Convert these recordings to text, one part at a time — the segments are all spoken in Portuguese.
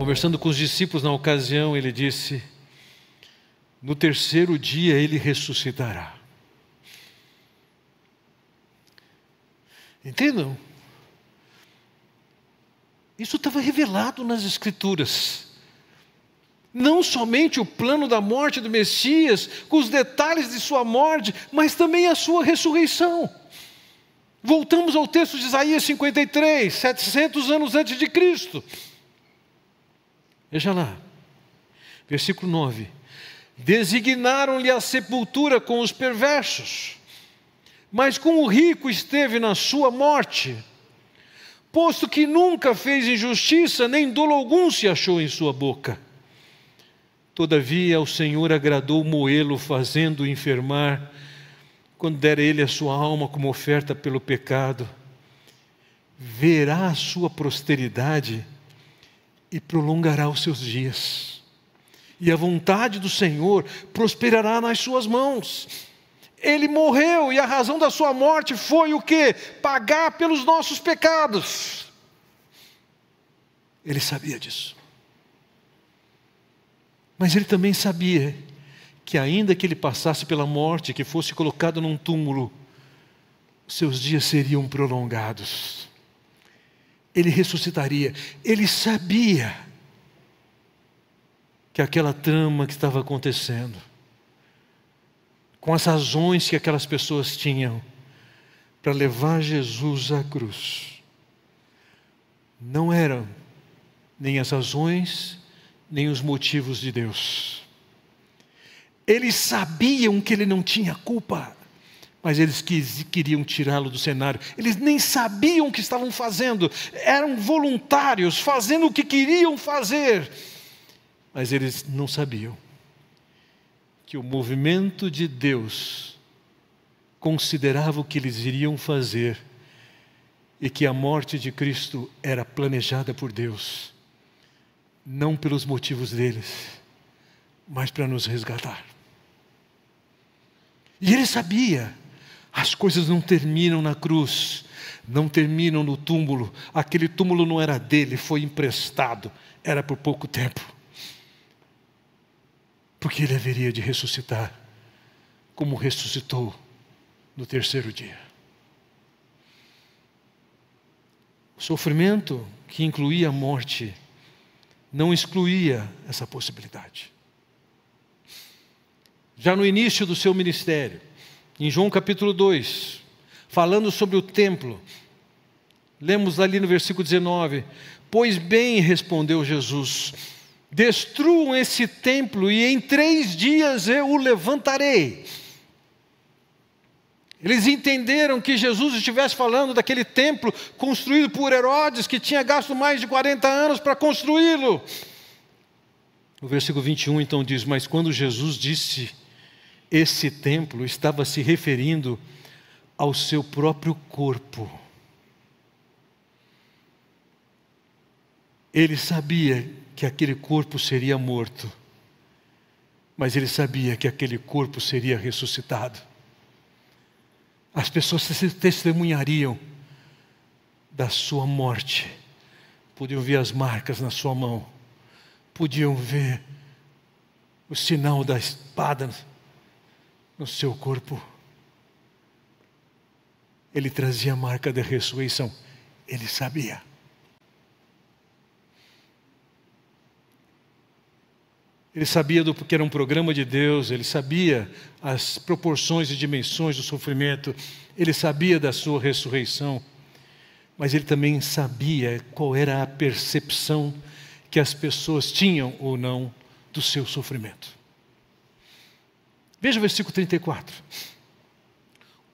Conversando com os discípulos na ocasião, ele disse: no terceiro dia ele ressuscitará. Entendam? Isso estava revelado nas Escrituras. Não somente o plano da morte do Messias, com os detalhes de sua morte, mas também a sua ressurreição. Voltamos ao texto de Isaías 53, 700 anos antes de Cristo. Veja lá, versículo 9. Designaram-lhe a sepultura com os perversos, mas com o rico esteve na sua morte, posto que nunca fez injustiça, nem dolo algum se achou em sua boca. Todavia ao Senhor agradou moê-lo, fazendo-o enfermar, quando der ele a sua alma como oferta pelo pecado. Verá a sua posteridade e prolongará os seus dias. E a vontade do Senhor prosperará nas suas mãos. Ele morreu e a razão da sua morte foi o quê? Pagar pelos nossos pecados. Ele sabia disso. Mas ele também sabia que ainda que ele passasse pela morte, que fosse colocado num túmulo, seus dias seriam prolongados. Ele ressuscitaria. Ele sabia que aquela trama que estava acontecendo, com as razões que aquelas pessoas tinham para levar Jesus à cruz, não eram nem as razões, nem os motivos de Deus. Eles sabiam que ele não tinha culpa, mas eles queriam tirá-lo do cenário. Eles nem sabiam o que estavam fazendo, eram voluntários, fazendo o que queriam fazer, mas eles não sabiam que o movimento de Deus considerava o que eles iriam fazer e que a morte de Cristo era planejada por Deus, não pelos motivos deles, mas para nos resgatar. E ele sabia, as coisas não terminam na cruz, não terminam no túmulo. Aquele túmulo não era dele, foi emprestado, era por pouco tempo. Porque ele haveria de ressuscitar, como ressuscitou no terceiro dia. O sofrimento que incluía a morte não excluía essa possibilidade. Já no início do seu ministério, em João capítulo 2, falando sobre o templo, lemos ali no versículo 19: pois bem, respondeu Jesus, destruam esse templo e em 3 dias eu o levantarei. Eles entenderam que Jesus estivesse falando daquele templo construído por Herodes, que tinha gasto mais de 40 anos para construí-lo. O versículo 21 então diz: mas quando Jesus disse esse templo, estava se referindo ao seu próprio corpo. Ele sabia que aquele corpo seria morto, mas ele sabia que aquele corpo seria ressuscitado. As pessoas testemunhariam da sua morte, podiam ver as marcas na sua mão, podiam ver o sinal da espada no seu corpo. Ele trazia a marca da ressurreição, ele sabia. Ele sabia do que era um programa de Deus, ele sabia as proporções e dimensões do sofrimento, ele sabia da sua ressurreição, mas ele também sabia qual era a percepção que as pessoas tinham ou não do seu sofrimento. Veja o versículo 34.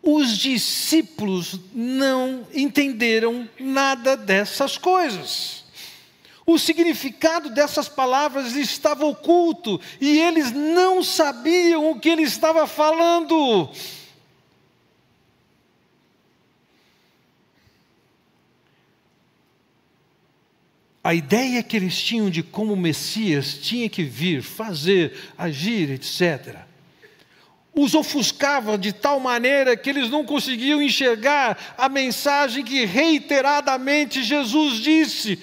Os discípulos não entenderam nada dessas coisas. O significado dessas palavras estava oculto e eles não sabiam o que ele estava falando. A ideia que eles tinham de como o Messias tinha que vir, fazer, agir, etc., os ofuscava de tal maneira que eles não conseguiam enxergar a mensagem que reiteradamente Jesus disse: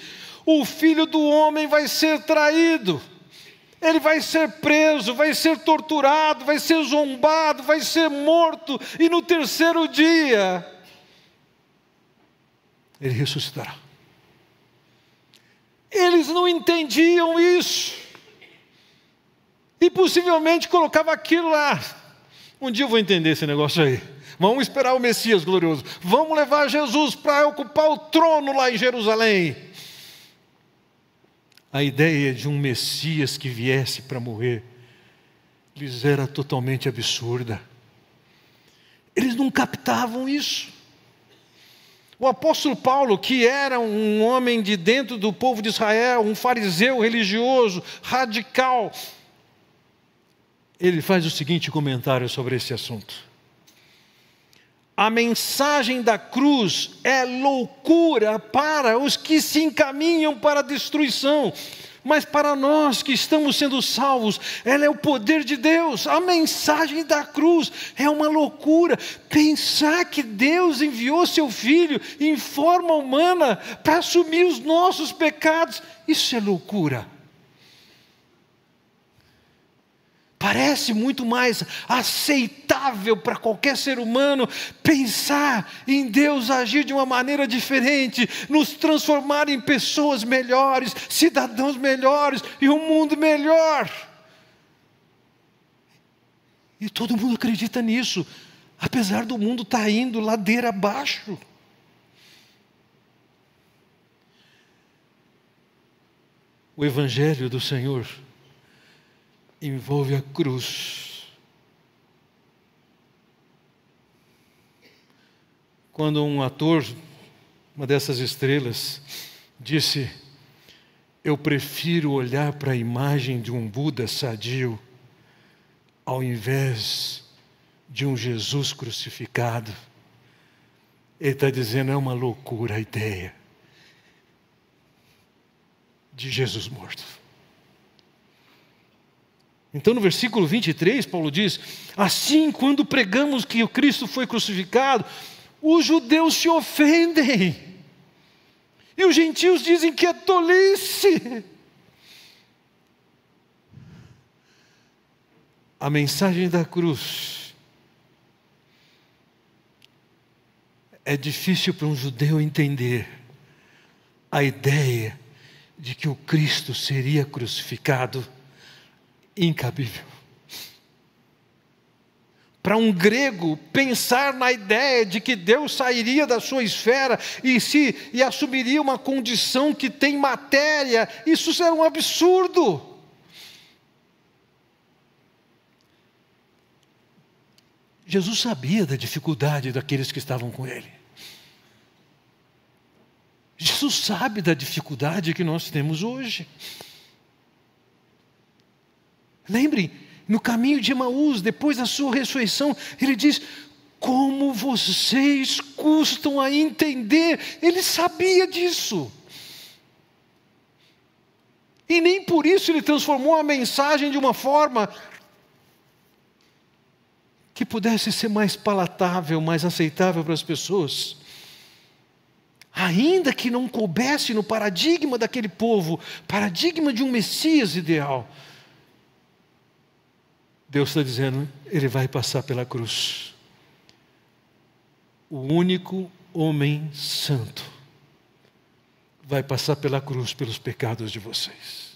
o Filho do Homem vai ser traído. Ele vai ser preso, vai ser torturado, vai ser zombado, vai ser morto. E no terceiro dia, ele ressuscitará. Eles não entendiam isso. E possivelmente colocava aquilo lá. Um dia eu vou entender esse negócio aí. Vamos esperar o Messias glorioso. Vamos levar Jesus para ocupar o trono lá em Jerusalém. A ideia de um Messias que viesse para morrer lhes era totalmente absurda. Eles não captavam isso. O apóstolo Paulo, que era um homem de dentro do povo de Israel, um fariseu religioso, radical, ele faz o seguinte comentário sobre esse assunto: a mensagem da cruz é loucura para os que se encaminham para a destruição, mas para nós que estamos sendo salvos, ela é o poder de Deus. A mensagem da cruz é uma loucura. Pensar que Deus enviou seu Filho em forma humana para assumir os nossos pecados, isso é loucura. Parece muito mais aceitável para qualquer ser humano pensar em Deus agir de uma maneira diferente, nos transformar em pessoas melhores, cidadãos melhores e um mundo melhor. E todo mundo acredita nisso, apesar do mundo estar indo ladeira abaixo. O Evangelho do Senhor envolve a cruz. Quando um ator, uma dessas estrelas, disse: eu prefiro olhar para a imagem de um Buda sadio ao invés de um Jesus crucificado, ele está dizendo, é uma loucura a ideia de Jesus morto. Então no versículo 23, Paulo diz: assim, quando pregamos que o Cristo foi crucificado, os judeus se ofendem, e os gentios dizem que é tolice. A mensagem da cruz é difícil para um judeu entender a ideia de que o Cristo seria crucificado. Incabível. Para um grego, pensar na ideia de que Deus sairia da sua esfera e assumiria uma condição que tem matéria, isso era um absurdo. Jesus sabia da dificuldade daqueles que estavam com ele. Jesus sabe da dificuldade que nós temos hoje. Lembre, no caminho de Emaús, depois da sua ressurreição, ele diz: como vocês custam a entender. Ele sabia disso. E nem por isso ele transformou a mensagem de uma forma que pudesse ser mais palatável, mais aceitável para as pessoas. Ainda que não coubesse no paradigma daquele povo, paradigma de um Messias ideal, Deus está dizendo, ele vai passar pela cruz. O único homem santo vai passar pela cruz pelos pecados de vocês.